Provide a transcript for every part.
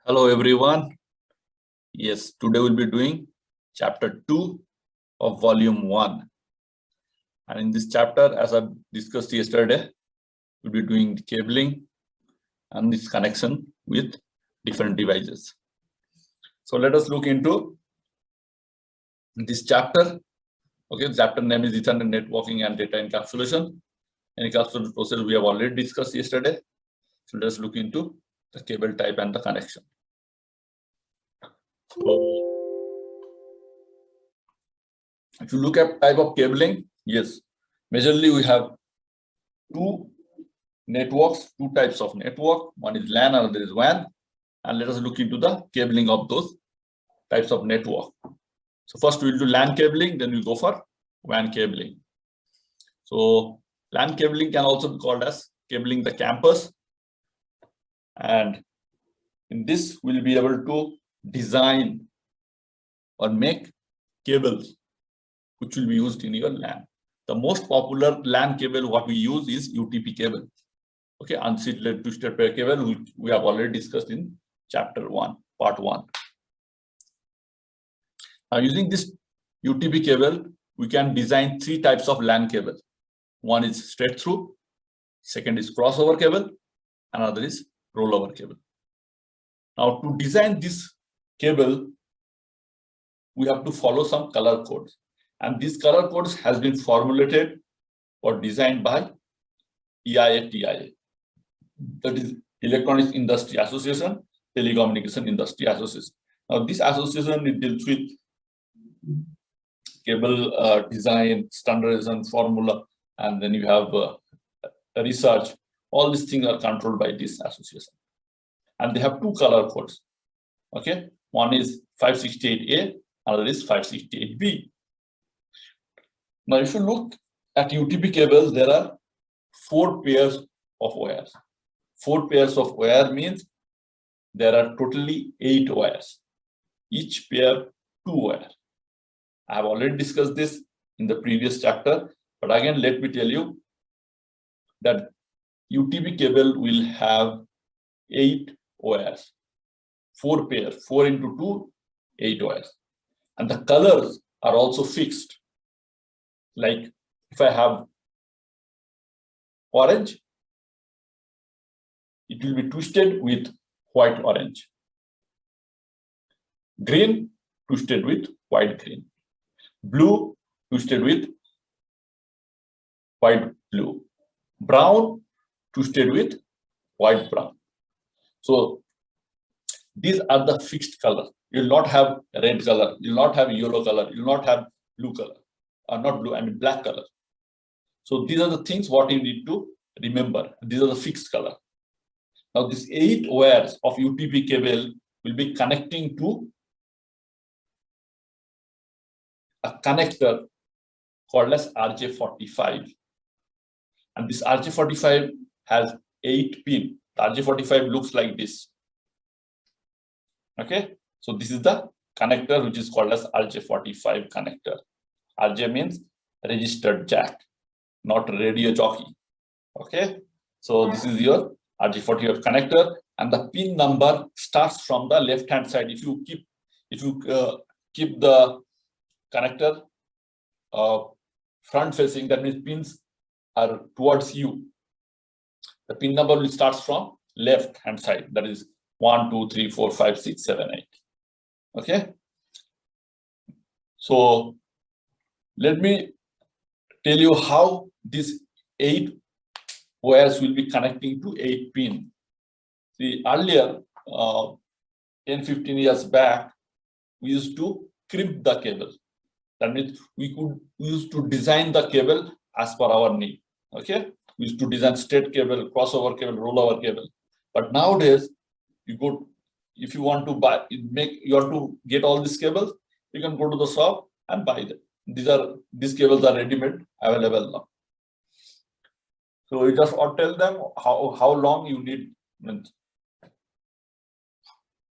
Hello everyone. Yes, today we'll be doing chapter 2 of volume 1. And in this chapter, as I discussed yesterday, we'll be doing the cabling and this connection with different devices. So let us look into this chapter. Okay, the chapter name is Ethernet networking and data encapsulation. Encapsulation process we have already discussed yesterday. So let us look into the cable type and the connection. So if you look at type of cabling, yes, majorly we have two networks, two types of network. One is LAN, another is WAN. And let us look into the cabling of those types of network. So first we'll do LAN cabling, then we'll go for WAN cabling. So LAN cabling can also be called as cabling the campus. And in this, we'll be able to design or make cables which will be used in your LAN. The most popular LAN cable what we use is UTP cable. Okay, unseated twisted pair cable, which we have already discussed in chapter 1, part 1. Now, using this UTP cable, we can design three types of LAN cable. One is straight through, second is crossover cable, another is rollover cable. Now, to design this cable, we have to follow some color codes. And these color codes has been formulated or designed by EIA-TIA. That is Electronics Industry Association, Telecommunication Industry Association. Now, this association it deals with cable design, standardization, formula, and then you have research. All these things are controlled by this association. And they have two color codes. Okay, one is 568A, another is 568B. Now, if you look at UTP cables, there are 4 pairs of wires. 4 pairs of wire means there are totally 8 wires. Each pair 2 wires. I have already discussed this in the previous chapter, but again, let me tell you that UTP cable will have 8 wires. 4 pairs, 4 into 2, 8 wires. And the colors are also fixed. Like if I have orange, it will be twisted with white orange. Green, twisted with white green. Blue, twisted with white blue. Brown, twisted with white brown. So these are the fixed colors. You will not have red color, you will not have yellow color, you will not have blue color. Not blue, I mean black color. So these are the things what you need to remember. These are the fixed color. Now these 8 wires of UTP cable will be connecting to a connector called as RJ45. And this RJ45 has 8 pins. The RJ45 looks like this. Okay, so this is the connector which is called as RJ45 connector. RJ means registered jack, not radio jockey. Okay, so this is your RJ45 connector, and the pin number starts from the left hand side. If you keep the connector front facing, that means pins are towards you. The pin number will start from left hand side. That is 1, 2, 3, 4, 5, 6, 7, 8. Okay, so let me tell you how these 8 wires will be connecting to 8 pins. See, earlier, 10-15 years back, we used to crimp the cable. That means we used to design the cable as per our need. Okay, we used to design straight cable, crossover cable, rollover cable. But nowadays, if you want to get all these cables, you can go to the shop and buy them. These cables are ready-made, available now. So you just tell them how long you need.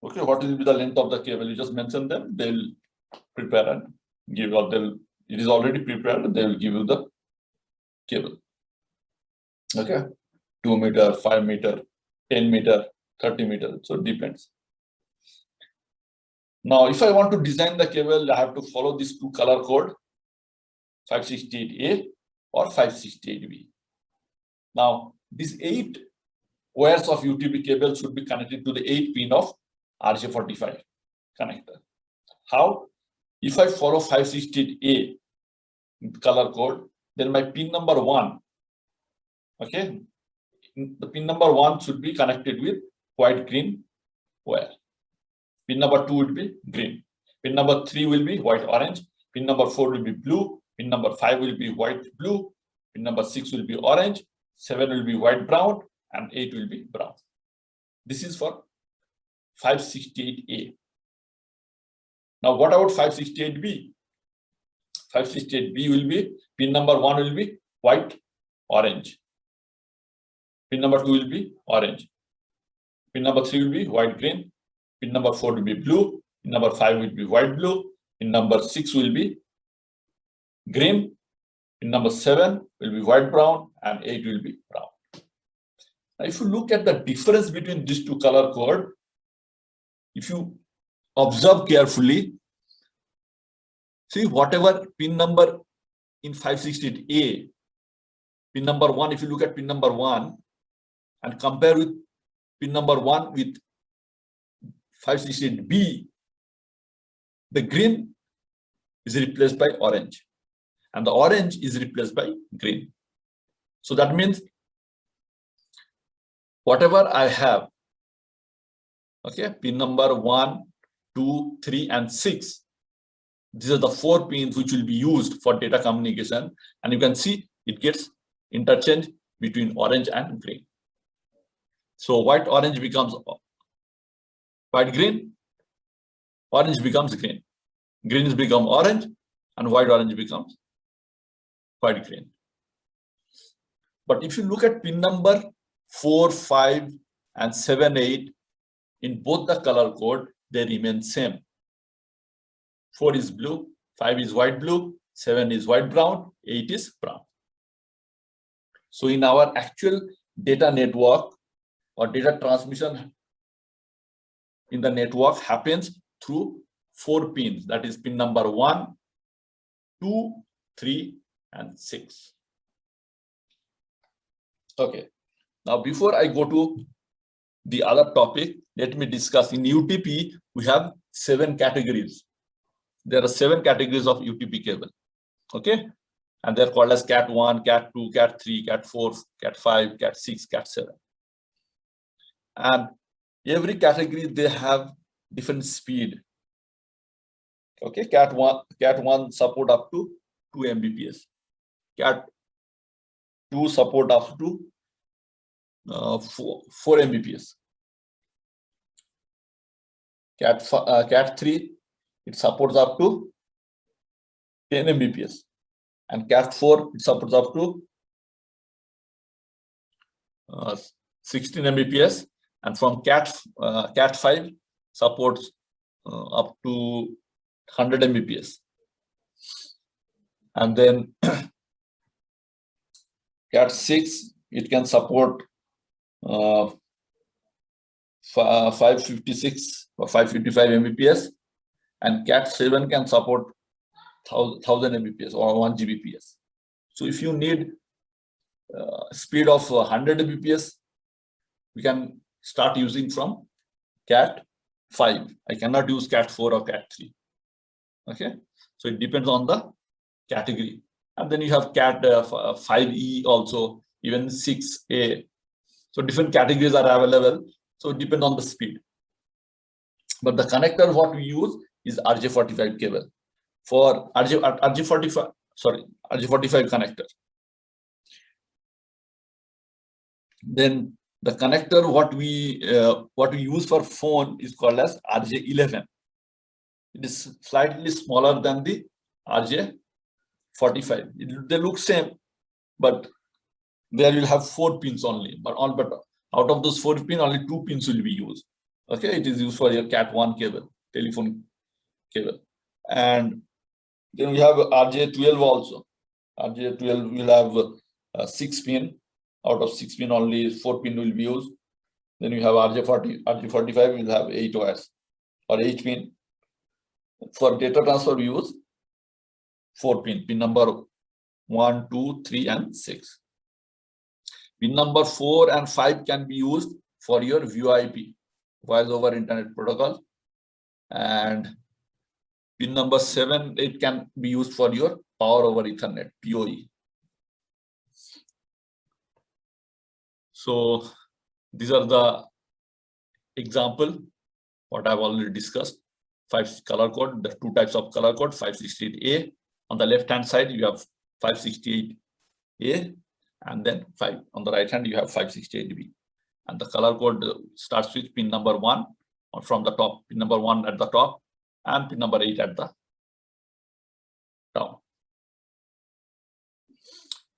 Okay, what will be the length of the cable? You just mention them, they will prepare and give, or it is already prepared, they will give you the cable. Okay, 2 meter, 5 meter, 10 meter, 30 meter. So it depends. Now, if I want to design the cable, I have to follow this two color code, 568A or 568B. Now, these 8 wires of UTP cable should be connected to the 8 pin of RJ45 connector. How? If I follow 568A color code, then my pin number 1, okay, the pin number 1 should be connected with white green wire. Pin number 2 will be green. Pin number 3 will be white orange. Pin number 4 will be blue. Pin number 5 will be white blue. Pin number 6 will be orange. 7 will be white brown, and 8 will be brown. This is for 568A. Now, what about 568B? 568B will be, pin number 1 will be white orange. Pin number 2 will be orange. Pin number 3 will be white green. Pin number 4 will be blue. Pin number 5 will be white blue. Pin number 6 will be green. Pin number 7 will be white brown, and 8 will be brown. Now, if you look at the difference between these two color code, if you observe carefully, see whatever pin number in 568A, pin number 1, if you look at pin number 1 and compare with pin number 1 with 568B, the green is replaced by orange and the orange is replaced by green. So that means whatever I have, okay, pin number 1, 2, 3, and 6, these are the 4 pins which will be used for data communication, and you can see it gets interchanged between orange and green. So white orange becomes white green, orange becomes green, green is become orange, and white orange becomes white green. But if you look at pin number 4, 5, and 7, 8, in both the color code, they remain same. 4 is blue, 5 is white blue, 7 is white brown, 8 is brown. So in our actual data network or data transmission in the network happens through 4 pins. That is pin number 1, 2, 3, and 6. Okay. Now, before I go to the other topic, let me discuss. In UTP, we have 7 categories. There are 7 categories of UTP cable. Okay. And they're called as Cat 1, Cat 2, Cat 3, Cat 4, Cat 5, Cat 6, Cat 7. And every category, they have different speed. Okay. Cat 1 support up to 2 Mbps. Cat 2 support up to 4 Mbps. Cat 3, it supports up to 10 Mbps. And Cat 4, it supports up to 16 Mbps. And from Cat 5 supports up to 100 Mbps. And then Cat 6, it can support 556 or 555 Mbps, and Cat 7 can support 1000 Mbps or 1 Gbps. So if you need speed of 100 Mbps, we can start using from Cat 5. I cannot use Cat 4 or Cat 3. Okay, so it depends on the category. And then you have Cat 5e also, even 6a. So different categories are available. So it depends on the speed. But the connector what we use is RJ45 cable for RJ45 connector. Then the connector what we use for phone is called as RJ11. It is slightly smaller than the RJ45. They look same, but there you'll have 4 pins only. But out of those 4 pins, only 2 pins will be used. Okay, it is used for your Cat 1 cable, telephone cable. And then we have RJ12 also. RJ12 will have 6 pin, out of 6 pin only 4 pin will be used. Then you have RJ40, RJ45 will have 8 wires or 8 pin. For data transfer we use 4 pin, pin number 1, 2, 3 and 6. Pin number 4 and 5 can be used for your VoIP, Voice over Internet Protocol, and pin number 7, 8 can be used for your Power over Ethernet, PoE. So these are the example what I've already discussed. 5 color code, the 2 types of color code, 568A. On the left hand side you have 568A, and then 5 on the right hand you have 568B. And the color code starts with pin number 1 from the top, pin number 1 at the top, and pin number 8 at the down.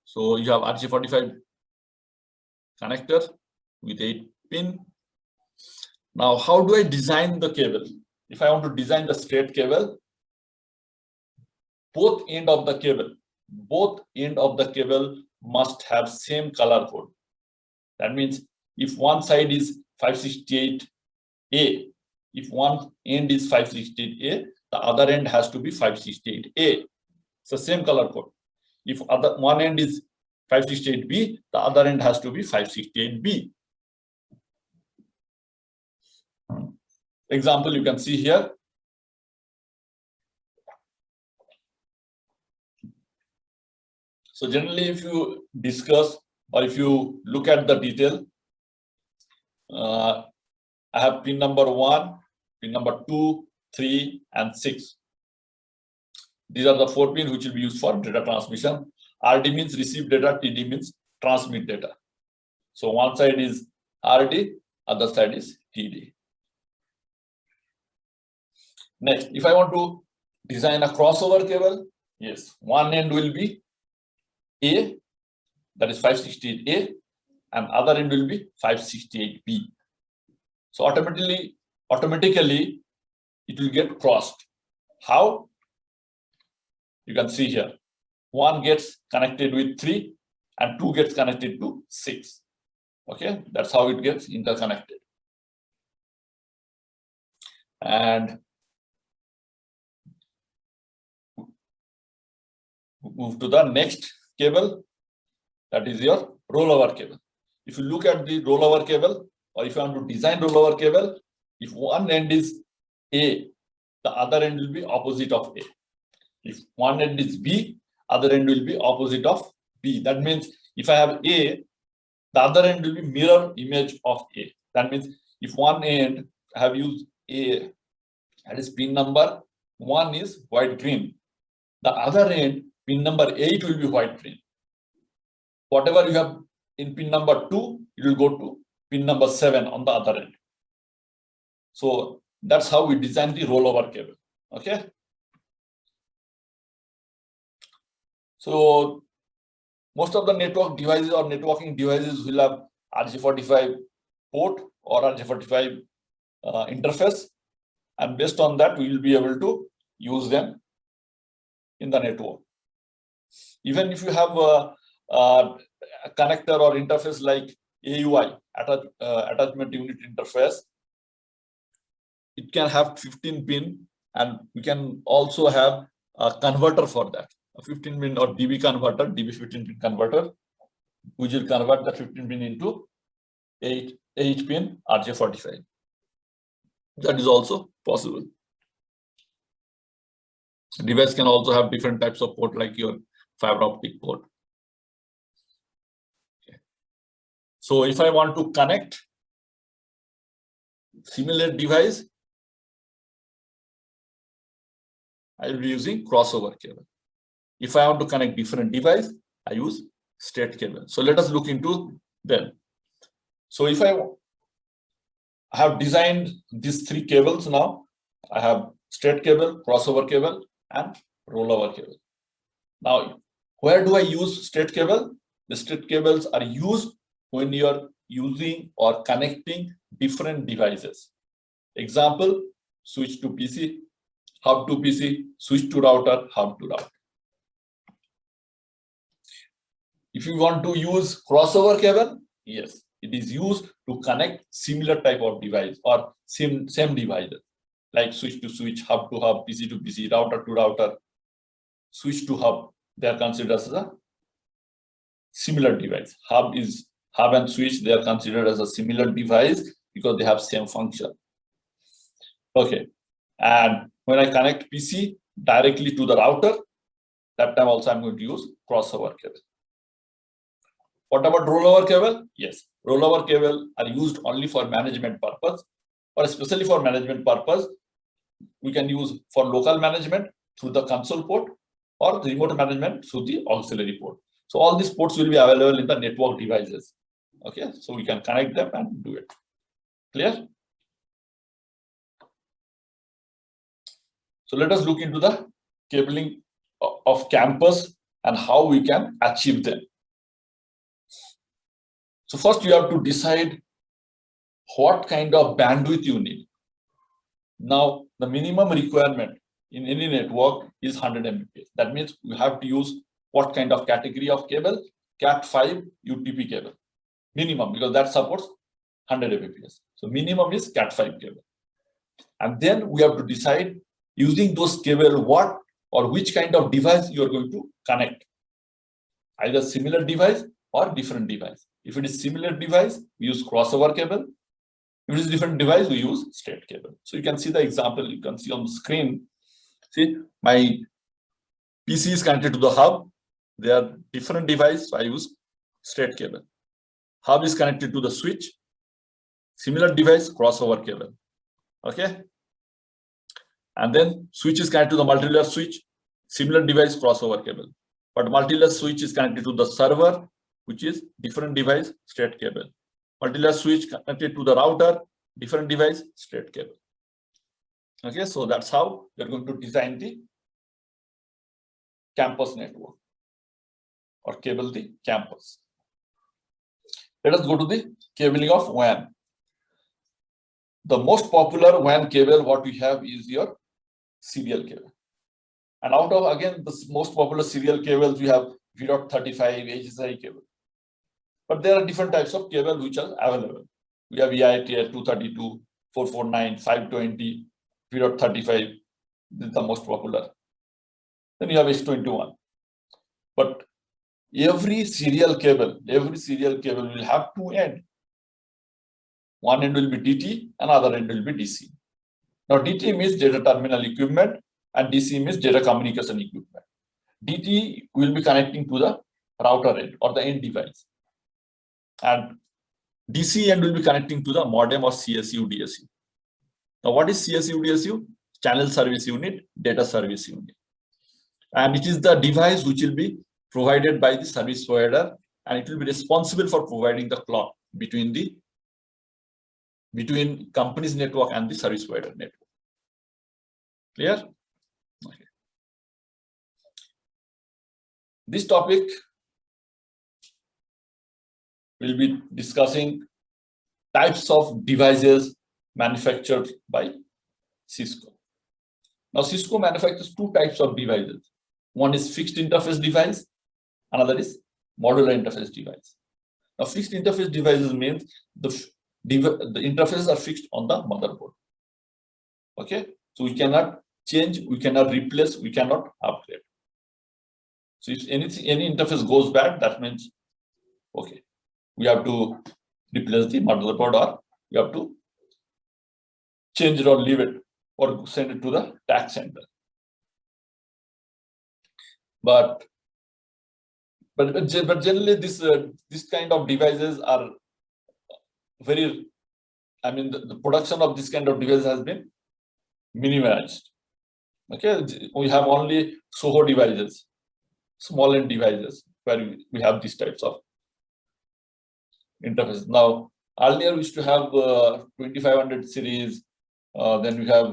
So you have RJ45 connector with 8 pin. Now, how do I design the cable? If I want to design the straight cable, both end of the cable must have same color code. That means if one side is 568A, if one end is 568A, the other end has to be 568A. It's the same color code. If one end is 568B, the other end has to be 568B. Example you can see here. So generally, if you discuss or if you look at the detail, I have pin number 1, pin number 2, 3, and 6. These are the 4 pins which will be used for data transmission. RD means receive data, TD means transmit data. So one side is RD, other side is TD. Next, if I want to design a crossover cable, yes, one end will be A, that is 568A, and other end will be 568B. So automatically it will get crossed. How? You can see here. 1 gets connected with 3 and 2 gets connected to 6. Okay, that's how it gets interconnected. And move to the next cable, that is your rollover cable. If you look at the rollover cable, or if you want to design rollover cable, if one end is A, the other end will be opposite of A. If one end is B, other end will be opposite of B. That means if I have A, the other end will be mirror image of A. That means if one end I have used A, that is pin number 1 is white green. The other end, pin number 8 will be white green. Whatever you have in pin number 2, it will go to pin number 7 on the other end. So that's how we design the rollover cable. Okay. So most of the network devices or networking devices will have RJ45 port or RJ45 interface, and based on that we will be able to use them in the network. Even if you have a connector or interface like AUI, attachment unit interface, it can have 15 pin, and we can also have a converter for that, a 15 pin or DB converter, DB 15 pin converter, which will convert the 15 pin into 8 pin RJ45. That is also possible. Device can also have different types of port, like your fiber optic port. Okay. So if I want to connect similar device, I will be using crossover cable. If I want to connect different device, I use straight cable. So let us look into them. So if I have designed these 3 cables now, I have straight cable, crossover cable, and rollover cable. Now, where do I use straight cable? The straight cables are used when you are using or connecting different devices. Example, switch to PC, hub to PC, switch to router, hub to router. If you want to use crossover cable, yes, it is used to connect similar type of device or same devices, like switch to switch, hub to hub, PC to PC, router to router, switch to hub. They are considered as a similar device. Hub and switch, they are considered as a similar device because they have same function. Okay, and when I connect PC directly to the router, that time also I'm going to use crossover cable. What about rollover cable? Yes, rollover cable are used only for management purpose, or especially for management purpose. We can use for local management through the console port or the remote management through the auxiliary port. So all these ports will be available in the network devices. Okay, so we can connect them and do it. Clear? So let us look into the cabling of campus and how we can achieve them. So first you have to decide what kind of bandwidth you need. Now the minimum requirement in any network is 100 Mbps. That means we have to use what kind of category of cable? Cat5 UTP cable. Minimum, because that supports 100 Mbps. So minimum is Cat5 cable. And then we have to decide using those cable what or which kind of device you are going to connect. Either similar device or different device. If it is similar device, we use crossover cable. If it is different device, we use straight cable. So you can see the example you can see on the screen. See, my PC is connected to the hub. They are different device, so I use straight cable. Hub is connected to the switch. Similar device, crossover cable. Okay. And then switch is connected to the multi-layer switch. Similar device, crossover cable. But multi-layer switch is connected to the server, which is different device, straight cable. Multi-layer switch connected to the router, different device, straight cable. Okay, so that's how you're going to design the campus network or cable the campus. Let us go to the cabling of WAN. The most popular WAN cable, what we have is your serial cable. And out of, again, the most popular serial cables, we have V.35 HSI cable. But there are different types of cable which are available. We have EITL 232, 449, 520, V.35. This is the most popular. Then you have H21. But every serial cable will have two ends. One end will be DT, another end will be DC. Now DT means data terminal equipment and DC means data communication equipment. DT will be connecting to the router end or the end device. And DC end will be connecting to the modem or CSU, DSU. Now what is CSU, DSU? Channel service unit, data service unit. And it is the device which will be provided by the service provider, and it will be responsible for providing the clock between company's network and the service provider network. Clear? Okay. This topic will be discussing types of devices manufactured by Cisco. Now Cisco manufactures two types of devices. One is fixed interface device, another is modular interface device. Now fixed interface devices means the interfaces are fixed on the motherboard. Okay, so we cannot change, we cannot replace, we cannot upgrade. So if any interface goes bad, that means okay, we have to replace the motherboard, or we have to change it or leave it or send it to the tax center. But generally this kind of devices are very, I mean, the production of this kind of device has been minimized. Okay, we have only SOHO devices, small end devices, where we have these types of interfaces. Now, earlier we used to have 2500 series, then we had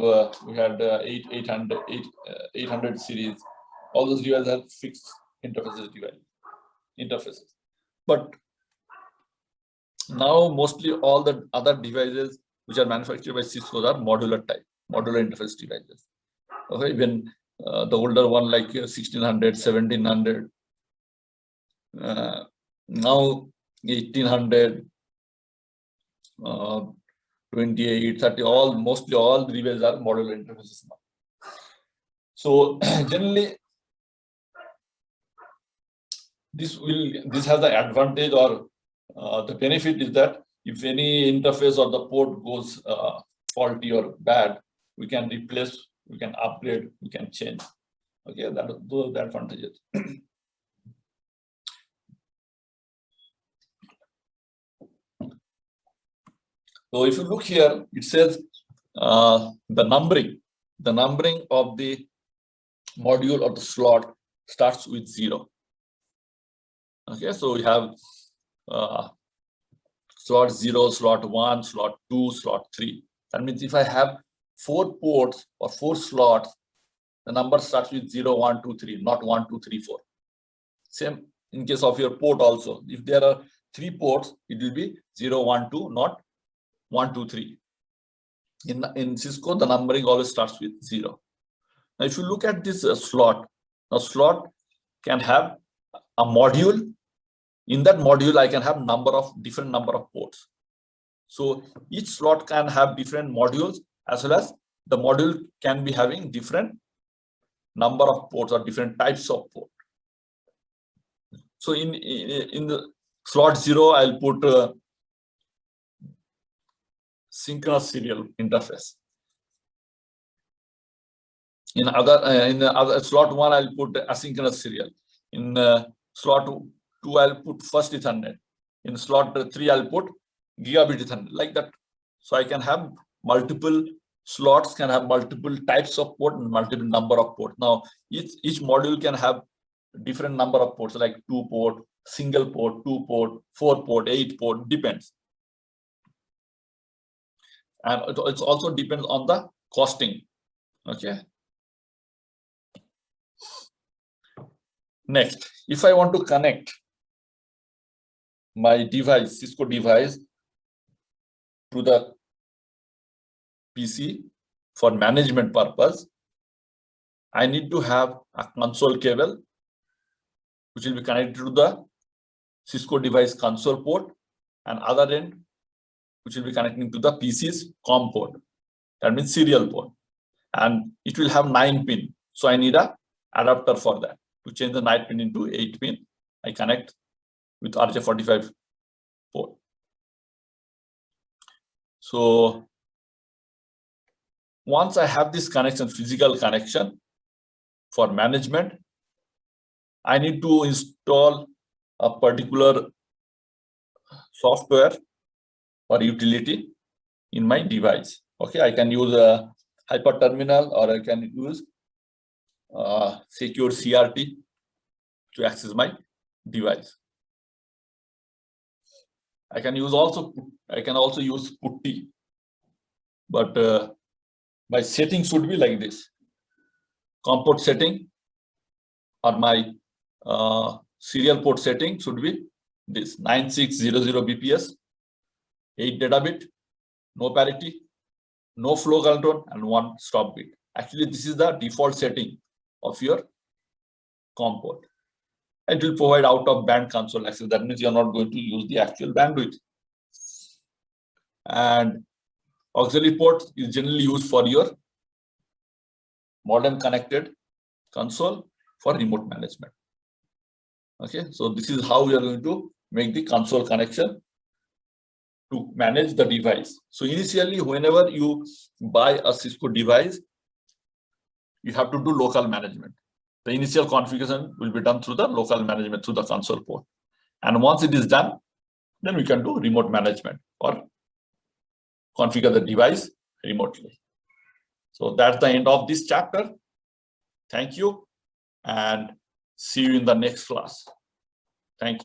800 series. All those devices have fixed interfaces. But now mostly all the other devices which are manufactured by Cisco are modular interface devices. Okay, even the older one like 1600, 1700, Now 1800, 28, 30, mostly all the relays are modular interfaces now. So generally, this has the advantage or the benefit is that if any interface or the port goes faulty or bad, we can replace, we can upgrade, we can change. Okay, those are the advantages. So if you look here, it says the numbering of the module or the slot starts with 0. Okay, so we have slot 0, slot 1, slot 2, slot 3. That means if I have 4 ports or 4 slots, the number starts with 0, 1, 2, 3, not 1, 2, 3, 4. Same in case of your port also. If there are 3 ports, it will be 0, 1, 2, not 1, 2, 3. In Cisco, the numbering always starts with 0. Now, if you look at this slot, a slot can have a module. In that module, I can have different number of ports. So each slot can have different modules, as well as the module can be having different number of ports or different types of port. So in the slot 0, I'll put synchronous serial interface. In the other slot 1, I'll put asynchronous serial. In slot 2, I'll put first Ethernet. In slot 3, I'll put gigabit Ethernet, like that. So I can have multiple slots, can have multiple types of port and multiple number of ports. Now, each module can have different number of ports, like 2 port, single port, 2 port, 4 port, 8 port, depends. And it also depends on the costing. Okay. Next, if I want to connect my device, Cisco device, to the PC for management purpose, I need to have a console cable, which will be connected to the Cisco device console port, and other end, which will be connecting to the PC's COM port. That means serial port. And it will have 9 pin. So I need a adapter for that. To change the 9 pin into 8 pin, I connect with RJ45 port. So once I have this connection, physical connection for management, I need to install a particular software or utility in my device. Okay, I can use a hyperterminal, or I can use secure CRT to access my device. I can also use PuTTY, but my setting should be like this. COM port setting or my serial port setting should be this 9600 BPS, 8 data bit, no parity, no flow control, and 1 stop bit. Actually, this is the default setting of your COM port. It will provide out of band console access. That means you're not going to use the actual bandwidth. And auxiliary port is generally used for your modem connected console for remote management. Okay, so this is how we are going to make the console connection to manage the device. So initially, whenever you buy a Cisco device, you have to do local management. The initial configuration will be done through the local management, through the console port. And once it is done, then we can do remote management or configure the device remotely. So that's the end of this chapter. Thank you, and see you in the next class. Thank you.